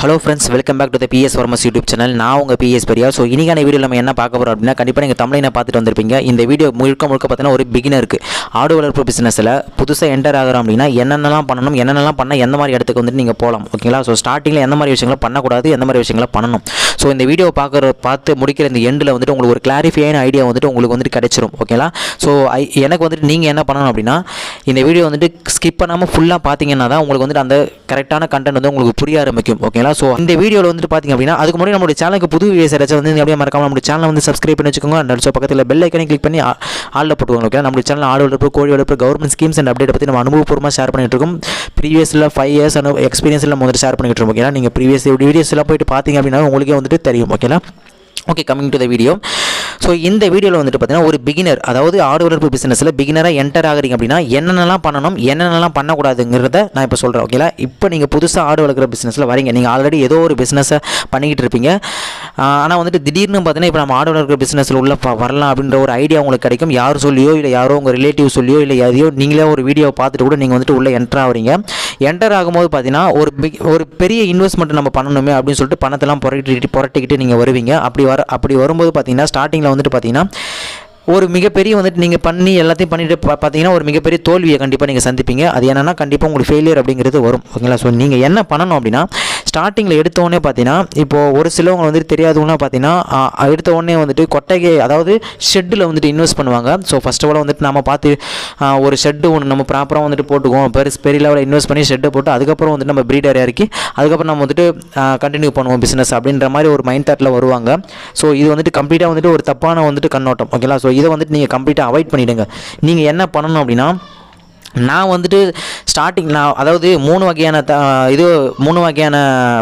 Hello friends, welcome back to the PS pharmas YouTube channel. நான் உங்கள் PS Periya. So இன்றைக்கான video நம்ம என்ன பார்க்க போகிறோம் அப்படின்னா, கண்டிப்பாக நீங்கள் தமிழை பார்த்துட்டு வந்திருப்பீங்க. இந்த வீடியோ முழுக்க பார்த்தீங்கன்னா ஒரு பிகினருக்கு ஆடு வளர்ப்பு பிஸ்னஸில் புதுசாக என்டர் ஆகிறோம் அப்படின்னா என்னென்னலாம் பண்ணணும், என்னென்னலாம் பண்ணால் எந்த மாதிரி இடத்துக்கு வந்துட்டு நீங்கள் போகலாம், ஓகேங்களா? ஸோ ஸ்டார்டிங்கில் எந்த மாதிரி விஷயங்களை பண்ணக்கூடாது, எந்த மாதிரி விஷயங்களை பண்ணணும். ஸோ இந்த வீடியோ பார்த்து முடிக்கிற இந்த எண்டில் வந்துட்டு உங்களுக்கு ஒரு கிளாரிஃபையான ஐடியா வந்துட்டு உங்களுக்கு வந்துட்டு கிடைச்சிரும், ஓகேங்களா? ஸோ எனக்கு வந்துட்டு நீங்கள் என்ன பண்ணணும் அப்படின்னா, இந்த வீடியோ வந்துட்டு ஸ்கிப் பண்ணாமல் ஃபுல்லாக பார்த்தீங்கன்னா தான் உங்களுக்கு வந்துட்டு அந்த கரெக்டான கண்டென்ட் வந்து உங்களுக்கு புரிய ஆரம்பிக்கும், ஓகேங்களா? ஸோ இந்த வீடியோவில் வந்துட்டு பார்த்திங்க அப்படின்னா, அதுக்கு முன்னாடி நம்மளுடைய சேனலுக்கு புது வீடியோஸ் ஏதாச்சும் வந்து அப்படியே மறக்காம நம்மளுடைய சேனலை வந்து சப்ஸ்கிரைப் பண்ணி வச்சுக்கோங்க. அந்த பக்கத்தில் பெல் ஐக்கனை கிளிக் பண்ணி ஆளில் போட்டுக்கோங்க, ஓகே? நம்மளுடைய சேனல் ஆடு வளர்ப்பு, கோழி வளர்ப்பு, கவர்மெண்ட் ஸ்கீம்ஸ் அண்ட் அப்டேட் பற்றி நம்ம அனுபவபூர்வமாக ஷேர் பண்ணிட்டு இருக்கோம். ப்ரீவியஸில் 5 இயர்ஸ் எக்ஸ்பீரியன்ஸில் முதல்ல ஷேர் பண்ணிட்டு இருக்கோம், ஓகேங்களா? நீங்கள் ப்ரீவியஸ் வீடியோஸ் எல்லாம் போயிட்டு பார்த்தீங்க அப்படின்னா உங்களுக்கே வந்துட்டு தெரியும், ஓகேங்களா? Okay, coming to the video. So இந்த வீடியோவில் வந்துட்டு பார்த்தீங்கன்னா ஒரு பிகினர், அதாவது ஆடு வளர்ப்பு பிஸ்னஸில் பிகினராக என்டர் ஆகிறீங்க அப்படின்னா என்னென்னலாம் பண்ணணும், என்னென்னலாம் பண்ணக்கூடாதுங்கிறத நான் இப்போ சொல்கிறேன், ஓகேங்களா? இப்போ நீங்கள் புதுசாக ஆடு வளர்க்குற பிஸ்னஸில் வரீங்க, நீங்கள் ஆல்ரெடி ஏதோ ஒரு பிஸ்னஸை பண்ணிக்கிட்டு இருப்பீங்க. ஆனால் வந்துட்டு திடீர்னு பார்த்தீங்கன்னா இப்போ நம்ம ஆடு வளர்க்குற பிஸ்னஸில் உள்ள வரலாம் அப்படின்ற ஒரு ஐடியா உங்களுக்கு கிடைக்கும். யார் சொல்லியோ இல்லை யாரோ உங்கள் ரிலேட்டிவ் சொல்லியோ இல்லை எதையோ நீங்களே ஒரு வீடியோ பார்த்துட்டு கூட நீங்கள் வந்துட்டு உள்ளே என்டர் ஆகிறீங்க. என்டர் ஆகும்போது பார்த்தீங்கன்னா ஒரு பெரிய இன்வெஸ்ட்மெண்ட் நம்ம பண்ணணுமே அப்படின்னு சொல்லிட்டு பணத்தெல்லாம் புரட்டிக்கிட்டு நீங்கள் வருவீங்க. அப்படி வரும்போது பார்த்தீங்கன்னா ஸ்டார்டிங்கில் வந்துட்டு பார்த்தீங்கன்னா ஒரு மிகப்பெரிய வந்துட்டு நீங்கள் பண்ணி எல்லாத்தையும் பண்ணிட்டு பார்த்தீங்கன்னா ஒரு மிகப்பெரிய தோல்வியை கண்டிப்பாக நீங்கள் சந்திப்பீங்க. அது என்னென்னா கண்டிப்பாக உங்களுக்கு ஃபெயிலியர் அப்படிங்கிறது வரும், ஓகேங்களா? ஸோ நீங்கள் என்ன பண்ணணும் அப்படின்னா, ஸ்டார்டிங்கில் எடுத்தோடனே பார்த்தீங்கன்னா இப்போ ஒரு சிலவங்க வந்துட்டு தெரியாதவங்களாம் பார்த்தீங்கன்னா எடுத்தோடனே வந்துட்டு கொட்டகை, அதாவது ஷெட்டில் வந்துட்டு இன்வெஸ்ட் பண்ணுவாங்க. ஸோ ஃபஸ்ட் ஆஃப் ஆல் வந்துட்டு நம்ம பார்த்து ஒரு ஷெட்டு ஒன்று நம்ம ப்ராப்பராக வந்துட்டு போட்டுக்குவோம், பெரிய லெவலில் இன்வெஸ்ட் பண்ணி ஷெட்டை போட்டு அதுக்கப்புறம் வந்துட்டு நம்ம ப்ரீடர் இறக்கி அதுக்கப்புறம் நம்ம வந்துட்டு கண்டினியூ பண்ணுவோம் பிஸ்னஸ் அப்படின்ற மாதிரி ஒரு மைண்ட் தாட்டில் வருவாங்க. ஸோ இது வந்துட்டு கம்ப்ளீட்டாக வந்துட்டு ஒரு தப்பான வந்துட்டு கண்ணோட்டம், ஓகேங்களா? ஸோ இதை வந்துட்டு நீங்கள் கம்ப்ளீட்டாக அவாய்ட் பண்ணிவிடுங்க. நீங்கள் என்ன பண்ணணும் அப்படின்னா, நான் வந்துட்டு அதாவது 3 வகையான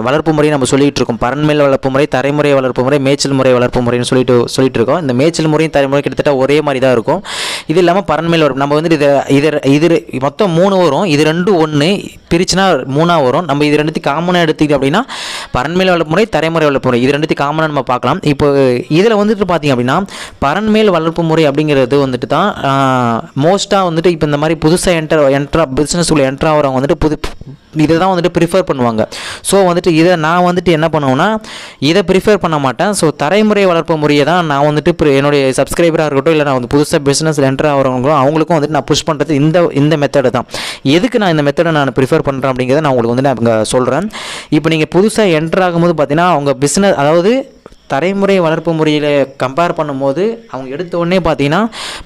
வளர்ப்பு முறையை நம்ம சொல்லிகிட்டு இருக்கோம். பரண்மேல் வளர்ப்பு முறை, தரைமுறை வளர்ப்பு முறை, மேய்ச்சல் முறை வளர்ப்பு முறைன்னு சொல்லிட்டு இருக்கோம். இந்த மேய்ச்சல் முறையும் தரைமுறை கிட்டத்தட்ட ஒரே மாதிரி தான் இருக்கும். இது இல்லாமல் பரண்மேல் வளர்ப்பு நம்ம வந்துட்டு இது மொத்தம் 3 வரும். இது 2 1 பிரிச்சுனா 3 வரும். நம்ம இது 2 காமனாக எடுத்துக்கிட்டு அப்படின்னா பரண்மேல் வளர்ப்பு முறை, தரைமுறை வளர்ப்பு முறை, இது 2 காமனாக நம்ம பார்க்கலாம். இப்போ இதில் வந்துட்டு பார்த்திங்க அப்படின்னா பரண்மேல் வளர்ப்பு முறை அப்படிங்கிறது வந்துட்டு தான் மோஸ்ட்டாக வந்துட்டு இப்போ இந்த மாதிரி புதுசாக பிஸ்னஸ்க்குள்ளே என்ட்ரு ஆகிறவங்க வந்துட்டு இதை தான் வந்துட்டு ப்ரிஃபர் பண்ணுவாங்க. ஸோ வந்துட்டு இதை நான் வந்துட்டு என்ன பண்ணுவேன்னா, இதை ப்ரிஃபர் பண்ண மாட்டேன். ஸோ தரைமுறை வளர்ப்பு முறையை தான் நான் வந்துட்டு என்னுடைய சப்ஸ்கிரைபராக இருக்கட்டும் இல்லை நான் வந்து புதுசாக பிஸ்னஸில் என்ட்ரு ஆகிறவங்களும் அவங்களுக்கும் வந்துட்டு நான் புஷ் பண்ணுறது இந்த மெத்தடு தான். எதுக்கு நான் இந்த மெத்தடை நான் ப்ரிஃபர் பண்ணுறேன் அப்படிங்கிறத நான் உங்களுக்கு வந்து நான் சொல்கிறேன். இப்போ நீங்கள் புதுசாக என்ட்ரு ஆகும்போது பார்த்தீங்கன்னா அவங்க பிஸ்னஸ், அதாவது தரைமுறை வளர்ப்பு முறையில் கம்பேர் பண்ணும்போது அவங்க எடுத்த உடனே பார்த்தீங்கன்னா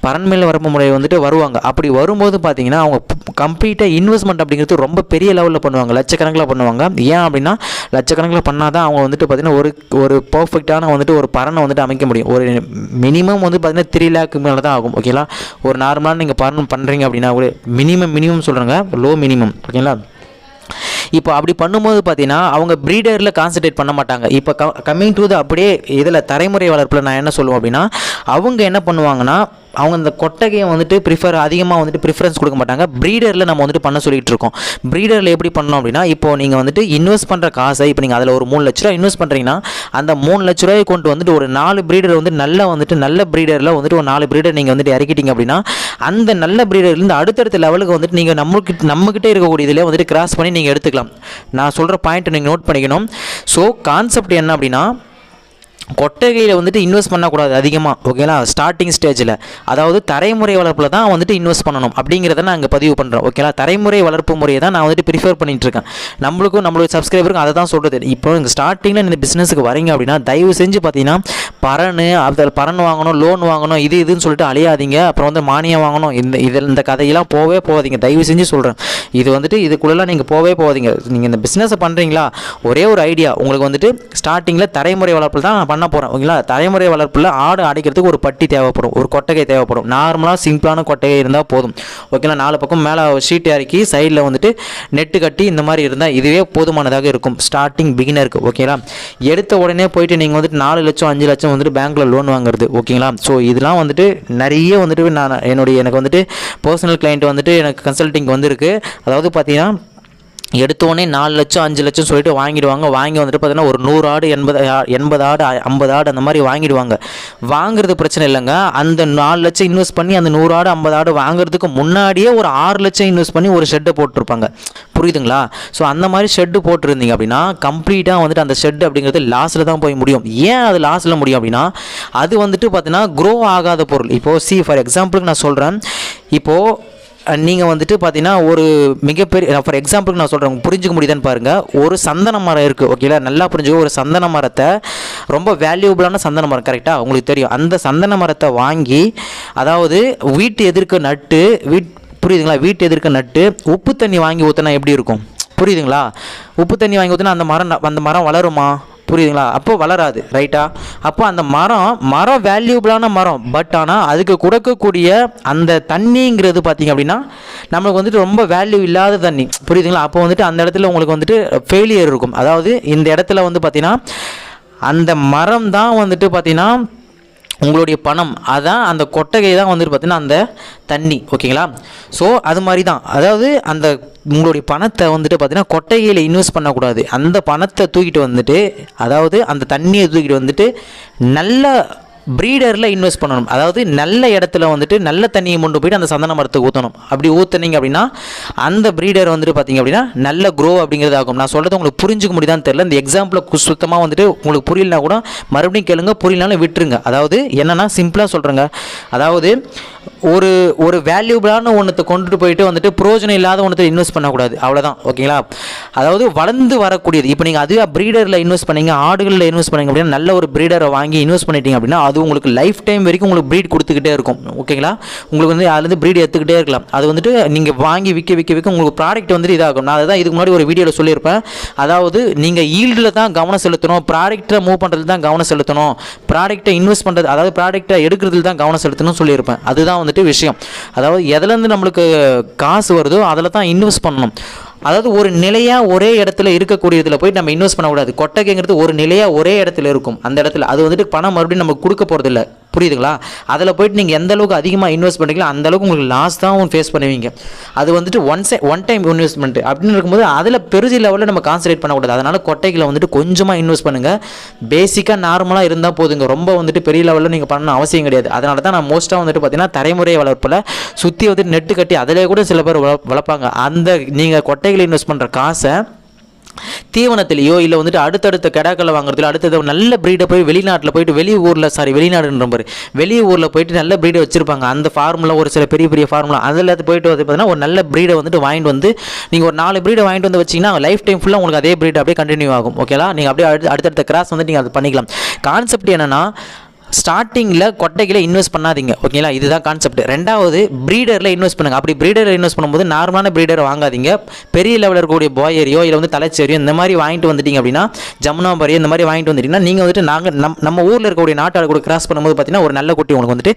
பரண்மேல் வளர்ப்பு முறை வந்துட்டு வருவாங்க. அப்படி வரும்போது பார்த்தீங்கன்னா அவங்க கம்ப்ளீட்டாக இன்வெஸ்ட்மெண்ட் அப்படிங்கிறது ரொம்ப பெரிய லெவலில் பண்ணுவாங்க, லட்சக்கணக்கில் பண்ணுவாங்க. ஏன் அப்படின்னா லட்சக்கணக்கில் பண்ணால் தான் அவங்க வந்துட்டு பார்த்திங்கன்னா ஒரு பர்ஃபெக்டான வந்துட்டு ஒரு பரனை வந்துட்டு அமைக்க முடியும். ஒரு மினிமம் வந்து பார்த்திங்கன்னா 3 லேக் மேலே தான் ஆகும், ஓகேங்களா? ஒரு நார்மலாக நீங்கள் பரன் பண்ணுறீங்க அப்படின்னா ஒரு மினிமம் சொல்கிறாங்க, லோ மினிமம், ஓகேங்களா? இப்போ அப்படி பண்ணும்போது பார்த்தீங்கன்னா அவங்க ப்ரீடரில் கான்சன்ட்ரேட் பண்ண மாட்டாங்க. இப்போ கம்மிங் டு அப்படியே இதில் தரைமுறை வளர்ப்பில் நான் என்ன சொல்லுவேன் அப்படின்னா, அவங்க என்ன பண்ணுவாங்கன்னா அவங்க இந்த கொட்டகையை வந்துட்டு அதிகமாக வந்துட்டு ப்ரிஃபரன்ஸ் கொடுக்க மாட்டாங்க. ப்ரீடரில் நம்ம வந்துட்டு பண்ண சொல்லிகிட்டு இருக்கோம். ப்ரீடரில் எப்படி பண்ணணும் அப்படின்னா, இப்போ நீங்கள் வந்துட்டு இன்வெஸ்ட் பண்ணுற காசை இப்போ நீங்கள் அதில் ஒரு 3 லட்ச ரூபா இன்வெஸ்ட் பண்ணுறீங்கன்னா அந்த 3 லட்ச ரூபாயை கொண்டு வந்துட்டு ஒரு 4 ப்ரீடர் வந்து நல்ல ப்ரீடரில் வந்துட்டு ஒரு 4 ப்ரீடர் நீங்கள் வந்துட்டு இறக்கிட்டீங்க அப்படின்னா அந்த நல்ல ப்ரீடர்லேருந்து அடுத்தடுத்த லெவலுக்கு வந்துட்டு நீங்கள் நம்மக்கிட்டே இருக்கக்கூடிய இதில் வந்துட்டு கிராஸ் பண்ணி நீங்கள் எடுத்துக்கலாம். நான் சொல்கிற பாயிண்ட் நீங்கள் நோட் பண்ணிக்கணும். ஸோ கான்செப்ட் என்ன அப்படின்னா, கொட்டகையில் வந்துட்டு இன்வெஸ்ட் பண்ணக்கூடாது அதிகமாக, ஓகேங்களா? ஸ்டார்டிங் ஸ்டேஜில், அதாவது தரைமுறை வளர்ப்பில் தான் வந்துட்டு இன்வெஸ்ட் பண்ணணும் அப்படிங்கிறத நான் இங்கே பதிவு பண்ணுறேன், ஓகேங்களா? தரைமுறை வளர்ப்பு முறையை தான் நான் வந்துட்டு ப்ரிஃபர் பண்ணிகிட்ருக்கேன். நம்மளுடைய சப்ஸ்கிரைபருக்கும் அதை தான் சொல்கிறது. இப்போ இந்த ஸ்டார்டிங்கில் இந்த பிஸ்னஸுக்கு வரீங்க அப்படின்னா தயவு செஞ்சு பார்த்தீங்கன்னா பரன் வாங்கணும், லோன் வாங்கணும், இதுன்னு சொல்லிட்டு அலையாதீங்க. அப்புறம் வந்து மானியம் வாங்கணும், இந்த கதையெல்லாம் போகாதீங்க, தயவு செஞ்சு சொல்கிறேன். இது வந்துட்டு இதுக்குள்ளெல்லாம் நீங்கள் போகாதீங்க. நீங்கள் இந்த பிஸ்னஸை பண்ணுறீங்களா, ஒரே ஒரு ஐடியா உங்களுக்கு வந்துட்டு ஸ்டார்டிங்கில் தரைமுறை வளர்ப்பில் தான் பண்ண போகிறேன், ஓகேங்களா? தரைமுறை வளர்ப்பில் ஆடு அடைக்கிறதுக்கு ஒரு பட்டி தேவைப்படும், ஒரு கொட்டகை தேவைப்படும். நார்மலாக சிம்பிளான கொட்டகை இருந்தால் போதும், ஓகேங்களா? 4 பக்கம் மேலே ஷீட் இறக்கி சைடில் வந்துட்டு நெட்டு கட்டி இந்த மாதிரி இருந்தால் இதுவே போதுமானதாக இருக்கும் ஸ்டார்டிங் பிகினருக்கு, ஓகேங்களா? எடுத்த உடனே போயிட்டு நீங்கள் வந்துட்டு 4 லட்சம் 5 லட்சம் வந்துட்டு பேங்க்கில் லோன் வாங்குறது, ஓகேங்களா? ஸோ இதெல்லாம் வந்துட்டு நிறைய வந்துட்டு எனக்கு வந்துட்டு பர்சனல் கிளைண்ட் வந்துட்டு எனக்கு கன்சல்டிங் வந்துருக்கு. அதாவது பார்த்தீங்கன்னா எடுத்தோடனே 4 லட்சம் 5 லட்சம் சொல்லிட்டு வாங்கிடுவாங்க. வாங்கி வந்துட்டு பார்த்தீங்கன்னா ஒரு 100 ஆடு 80 ஆடு 50 ஆடு அந்த மாதிரி வாங்கிடுவாங்க. வாங்குறது பிரச்சனை இல்லைங்க. அந்த 4 லட்சம் இன்வெஸ்ட் பண்ணி அந்த 100 ஆடு 50 ஆடு வாங்குறதுக்கு முன்னாடியே ஒரு 6 லட்சம் இன்வெஸ்ட் பண்ணி ஒரு ஷெட்டை போட்டிருப்பாங்க. புரியுதுங்களா? ஸோ அந்த மாதிரி ஷெட்டு போட்டிருந்தீங்க அப்படின்னா கம்ப்ளீட்டாக வந்துட்டு அந்த ஷெட் அப்படிங்கிறது லாஸில் தான் போய் முடியும். ஏன் அது லாஸில் முடியும் அப்படின்னா அது வந்துட்டு பார்த்தீங்கன்னா க்ரோ ஆகாத பொருள். இப்போது ஃபார் எக்ஸாம்பிளுக்கு நான் சொல்கிறேன், இப்போது நீங்கள் வந்துட்டு பார்த்தீங்கன்னா ஒரு மிகப்பெரிய ஃபார் எக்ஸாம்பிளுக்கு நான் சொல்கிறேன், புரிஞ்சுக்க முடியுதான்னு பாருங்கள். ஒரு சந்தன மரம் இருக்குது, ஓகேங்களா? நல்லா புரிஞ்சுக்க. ஒரு சந்தன மரத்தை, ரொம்ப வேல்யூபிளான சந்தன மரம், கரெக்டாக உங்களுக்கு தெரியும். அந்த சந்தன மரத்தை வாங்கி, அதாவது வீட்டு எதிர்க்க நட்டு, புரியுதுங்களா? வீட்டு எதிர்க்க நட்டு உப்பு தண்ணி வாங்கி ஊற்றினா எப்படி இருக்கும்? புரியுதுங்களா? உப்பு தண்ணி வாங்கி ஊற்றினா அந்த மரம் வளருமா? புரியுதுங்களா? அப்போ வளராது, ரைட்டா? அப்போ அந்த மரம் வேல்யூபிளான மரம். பட் ஆனால் அதுக்கு கொடுக்கக்கூடிய அந்த தண்ணிங்கிறது பார்த்திங்க அப்படின்னா நம்மளுக்கு வந்துட்டு ரொம்ப வேல்யூ இல்லாத தண்ணி. புரியுதுங்களா? அப்போ வந்துட்டு அந்த இடத்துல உங்களுக்கு வந்துட்டு ஃபெயிலியர் இருக்கும். அதாவது இந்த இடத்துல வந்து பார்த்திங்கன்னா அந்த மரம் தான் வந்துட்டு பார்த்திங்கன்னா உங்களுடைய பணம், அதான் அந்த கொட்டகை தான் வந்துட்டு பார்த்தீங்கன்னா அந்த தண்ணி, ஓகேங்களா? ஸோ அது மாதிரி தான், அதாவது அந்த உங்களுடைய பணத்தை வந்துட்டு பார்த்தீங்கன்னா கொட்டகையில் இன்வெஸ்ட் பண்ணக்கூடாது. அந்த பணத்தை தூக்கிட்டு வந்துட்டு, அதாவது அந்த தண்ணியை தூக்கிட்டு வந்துட்டு நல்ல ப்ரீடரில் இன்வெஸ்ட் பண்ணணும். அதாவது நல்ல இடத்துல வந்துட்டு நல்ல தண்ணியை கொண்டு போய்ட்டு அந்த சந்தன மரத்துக்கு ஊற்றணும். அப்படி ஊற்றுனீங்க அப்படின்னா அந்த ப்ரீடர் வந்துட்டு பார்த்திங்க அப்படின்னா நல்ல க்ரோ அப்படிங்கிறது ஆகும். நான் சொல்கிறது உங்களுக்கு புரிஞ்சுக்க முடியுதான்னு தெரியல. இந்த எக்ஸாம்பிள் சுத்தமாக வந்துட்டு உங்களுக்கு புரியலனா கூட மறுபடியும் கேளுங்க, புரியலனாலும் விட்டுருங்க. அதாவது என்னென்னா சிம்பிளாக சொல்கிறேங்க, அதாவது ஒரு வேல்யூபிளான ஒன்றத்தை கொண்டுட்டு போயிட்டு வந்துட்டு பிரயோஜனம் இல்லாத ஒன்றத்தை இன்வெஸ்ட் பண்ணக்கூடாது, அவ்வளோதான், ஓகேங்களா? அதாவது வளர்ந்து வரக்கூடியது. இப்போ நீங்கள் அதுவே ப்ரீடரில் இன்வெஸ்ட் பண்ணீங்க, ஆடுகளில் இன்வெஸ்ட் பண்ணீங்க அப்படின்னா நல்ல ஒரு ப்ரீடரை வாங்கி இன்வெஸ்ட் பண்ணிட்டீங்க அப்படின்னா அது உங்களுக்கு லைஃப் டைம் வரைக்கும் உங்களுக்கு ப்ரீட் கொடுத்துக்கிட்டே இருக்கும், ஓகேங்களா? உங்களுக்கு வந்து அதுலேருந்து ப்ரீட் எடுத்துக்கிட்டே இருக்கலாம். அது வந்துட்டு நீங்கள் வாங்கி விற்க உங்களுக்கு ப்ராடக்ட் வந்துட்டு இதாகும். நான் அதுதான் இதுக்கு முன்னாடி ஒரு வீடியோவில் சொல்லியிருப்பேன். அதாவது நீங்கள் ஈல்டில் தான் கவனம் செலுத்தணும், ப்ராடக்ட்டை மூவ் பண்ணுறதுல தான் கவனம் செலுத்தணும், ப்ராடக்ட்டை இன்வெஸ்ட் பண்ணுறது, அதாவது ப்ராடக்ட்டை எடுக்கிறதுல தான் கவனம் செலுத்தணும்னு சொல்லியிருப்பேன். அதுதான் வந்துட்டு விஷயம். அதாவது எதுலேருந்து நம்மளுக்கு காசு வருதோ அதில் தான் இன்வெஸ்ட் பண்ணணும். அதாவது ஒரு நிலையாக ஒரே இடத்துல இருக்கக்கூடிய இதில் போய் நம்ம இன்வெஸ்ட் பண்ணக்கூடாது. கொட்டகைங்கிறது ஒரு நிலையாக ஒரே இடத்துல இருக்கும். அந்த இடத்துல அது வந்துட்டு பணம் மறுபடியும் நமக்கு கொடுக்க போகிறதில்ல, புரியுதுங்களா? அதில் போயிட்டு நீங்கள் எந்த அளவுக்கு அதிகமாக இன்வெஸ்ட் பண்ணுறீங்களோ அந்த அளவுக்கு உங்களுக்கு லாஸ் தான் ஃபேஸ் பண்ணுவீங்க. அது வந்துட்டு ஒன் டைம் இன்வெஸ்ட்மெண்ட் அப்படின்னு இருக்கும்போது அதில் பெருசி லெவலில் நம்ம கான்சன்ட்ரேட் பண்ணக்கூடாது. அதனால் கொட்டைகளை வந்துட்டு கொஞ்சமாக இன்வெஸ்ட் பண்ணுங்கள். பேசிக்காக நார்மலாக இருந்தால் போதுங்க, ரொம்ப வந்துட்டு பெரிய லெவலில் நீங்கள் பண்ணணும் அவசியம் கிடையாது. அதனால தான் நான் மோஸ்ட்டாக வந்துட்டு பார்த்தீங்கன்னா தலைமுறை வளர்ப்பில் சுற்றி வந்துட்டு நெட்டு கட்டி அதிலே கூட சில பேர் வளர்ப்பாங்க. அந்த நீங்கள் கொட்டைகளை இன்வெஸ்ட் பண்ணுற காசை தீவனத்திலேயோ இல்லை வந்துட்டு அடுத்தடுத்த கெடாக்களை வாங்குறதுல அடுத்தது நல்ல ப்ரீடை போய் வெளிநாட்டில் போயிட்டு வெளி ஊரில் போயிட்டு நல்ல ப்ரீடை வச்சுருப்பாங்க. அந்த ஃபார்முலா ஒரு சில பெரிய ஃபார்முலா அதில் போயிட்டு வந்து பார்த்தீங்கன்னா ஒரு நல்ல ப்ரீடை வந்துட்டு வாங்கிட்டு வந்து நீங்கள் ஒரு 4 ப்ரீடை வாங்கிட்டு வந்து வச்சிங்கன்னா லைஃப் டைம் ஃபுல்லாக உங்களுக்கு அதே ப்ரீட் அப்படியே கண்டினியூ ஆகும், ஓகேலா? நீங்கள் அப்படியே அடுத்தடுத்த கிராஸ் வந்து நீங்கள் அது பண்ணிக்கலாம். கான்செப்ட் என்னென்னா ஸ்டார்டிங்கில் கொட்டைகளை இன்வெஸ்ட் பண்ணாதீங்க, ஓகேங்களா? இதுதான் கான்செப்ட். ரெண்டாவது ப்ரீடரில் இன்வெஸ்ட் பண்ணுங்கள். அப்படி ப்ரீடரில் இன்வெஸ்ட் பண்ணும்போது நார்மலான ப்ரீடரை வாங்காதீங்க. பெரிய லெவலில் இருக்கக்கூடிய பாயரியோ இல்லை வந்து தலைச்சேரியோ இந்த மாதிரி வாங்கிட்டு வந்துட்டீங்க அப்படின்னா, ஜமுனாபாரியோ இந்த மாதிரி வாங்கிட்டு வந்துட்டீங்கன்னா நீங்கள் வந்துட்டு நம்ம ஊரில் இருக்கக்கூடிய நாட்டாளர் கூட கிராஸ் பண்ணும்போது பார்த்தீங்கன்னா ஒரு நல்ல குட்டி உங்களுக்கு வந்துட்டு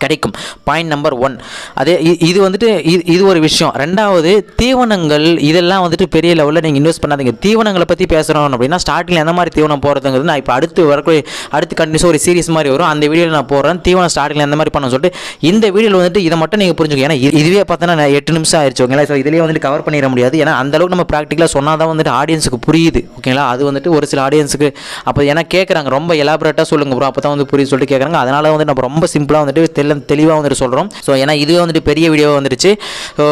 கிடைக்கும். Point number 1. அதே இது வந்துட்டு இது ஒரு விஷயம். ரெண்டாவது தீவனங்கள் இதெல்லாம் வந்துட்டு பெரிய லெவலில் நீங்கள் இன்வெஸ்ட் பண்ணாதீங்க. தீவனங்களை பற்றி பேசுகிறோம் அப்படின்னா ஸ்டார்டிங்கில் எந்த மாதிரி தீவனம் போகிறதுங்கிறது நான் இப்போ அடுத்து கண்டினியூஸாக ஒரு சீரிஸ் மாதிரி வரும், அந்த வீடியோவில் நான் போடுறேன். தீவனம் ஸ்டார்டிங்கில் எந்த மாதிரி பண்ணணும்னு சொல்லிட்டு இந்த வீடியோவில் வந்துட்டு இதை மட்டும் நீங்கள் புரிஞ்சுக்கோங்க. ஏன்னா இதுவே பார்த்தோன்னா 8 நிமிஷம் ஆயிடுச்சு, ஓகேங்களா? ஸோ இதிலேயே வந்துட்டு கவர் பண்ணிட முடியாது. ஏன்னா அந்தளவுக்கு நம்ம ப்ராக்டிக்கலாக சொன்னால் தான் வந்துட்டு ஆடியன்ஸுக்கு புரியுது, ஓகேங்களா? அது வந்துட்டு ஒரு சில ஆடியன்ஸுக்கு அப்போ ஏன்னா கேட்குறாங்க, ரொம்ப எலாபரேட்டாக சொல்லுங்க ப்ரோ, அப்போ தான் வந்து புரியுது சொல்லிட்டு கேட்குறாங்க. அதனால் வந்து நம்ம ரொம்ப சிம்பிளாக வந்துட்டு தெளிவாக வந்துட்டு சொல்கிறோம். ஸோ ஏன்னா இதுவே வந்துட்டு பெரிய வீடியோ வந்துருச்சு. ஸோ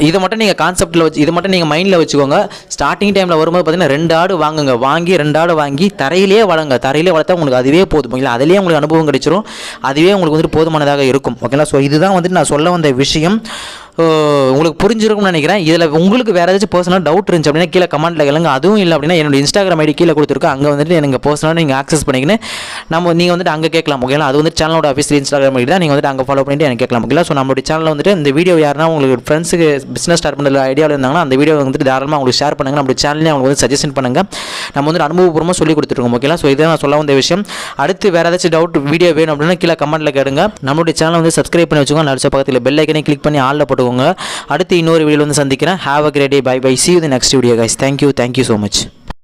இதை மட்டும் நீங்கள் கான்செப்டில் வச்சு இதை மட்டும் நீங்கள் மைண்டில் வச்சுக்கோங்க. ஸ்டார்டிங் டைமில் வரும்போது பார்த்தீங்கன்னா 2 ஆடு வாங்குங்க, 2 ஆடு வாங்கி தரையிலே வளர்த்தா உங்களுக்கு அதுவே போதும், ஓகேங்களா? அதிலே உங்களுக்கு அனுபவம் கிடைச்சிரும், அதுவே உங்களுக்கு வந்துட்டு போதுமானதாக இருக்கும், ஓகேங்களா? ஸோ இதுதான் வந்துட்டு நான் சொல்ல வந்த விஷயம். உங்களுக்கு புரிஞ்சிருக்கும்னு நினைக்கிறேன். இதில் உங்களுக்கு வேறு ஏதாச்சும் பர்சனலாக டவுட் இருந்துச்சு அப்படின்னா கீழே கமெண்ட்டில் கேளுங்க. அதுவும் இல்லை அப்படின்னா என்னோட இன்ஸ்டாகிராம் ஐடி கீழே கொடுத்துருக்கோம், அங்கே வந்துட்டு எனக்கு பர்சனலாக நீங்கள் ஆக்சஸ் பண்ணிக்கின்னு நீங்கள் வந்துட்டு அங்கே கேட்கலாம், ஓகேங்களா? அது வந்து சேனலோட ஆஃபீஸில் இன்ஸ்டாகிராம் ஐடி தான், நீங்கள் வந்துட்டு அங்கே ஃபாலோ பண்ணிட்டு எனக்கு கேட்கலாம், ஓகேங்களா? ஸோ நம்மளுடைய சேனலில் வந்துட்டு இந்த வீடியோ யாருன்னா உங்களுக்கு ஃப்ரெண்ட்ஸுக்கு பிஸ்னஸ் ஸ்டார்ட் பண்ணுற ஐடியாவில் இருந்தாங்கன்னா அந்த வீடியோ வந்துட்டு தாராளமாக உங்களுக்கு ஷேர் பண்ணுங்கள். நம்மளுடைய சேனல்லே அவங்களுக்கு வந்து சஜஷன் பண்ணுங்கள். நம்ம வந்துட்டு அனுபவபூர்வமாக சொல்லி கொடுத்துருக்கோம், ஓகேங்களா? ஸோ இதை நான் சொல்ல வந்த விஷயம். அடுத்து வேறு ஏதாச்சும் டவுட் வீடியோ வேணும் அப்படின்னா கீழே கமெண்ட்டில் கேளுங்க. நம்மளுடைய சேனலை வந்து சப்ஸ்கிரைப் பண்ணி வச்சுக்கோங்க. நடிச்ச பக்கத்தில் பெல் ஐக்கனை கிளிக் பண்ணி ஆளில் போட்டுக்கோங்க. அடுத்து இன்னொரு வீடியோவில் வந்து சந்திக்கிறேன். Have a great day. Bye bye. See you in the next video, guys. Thank you so much.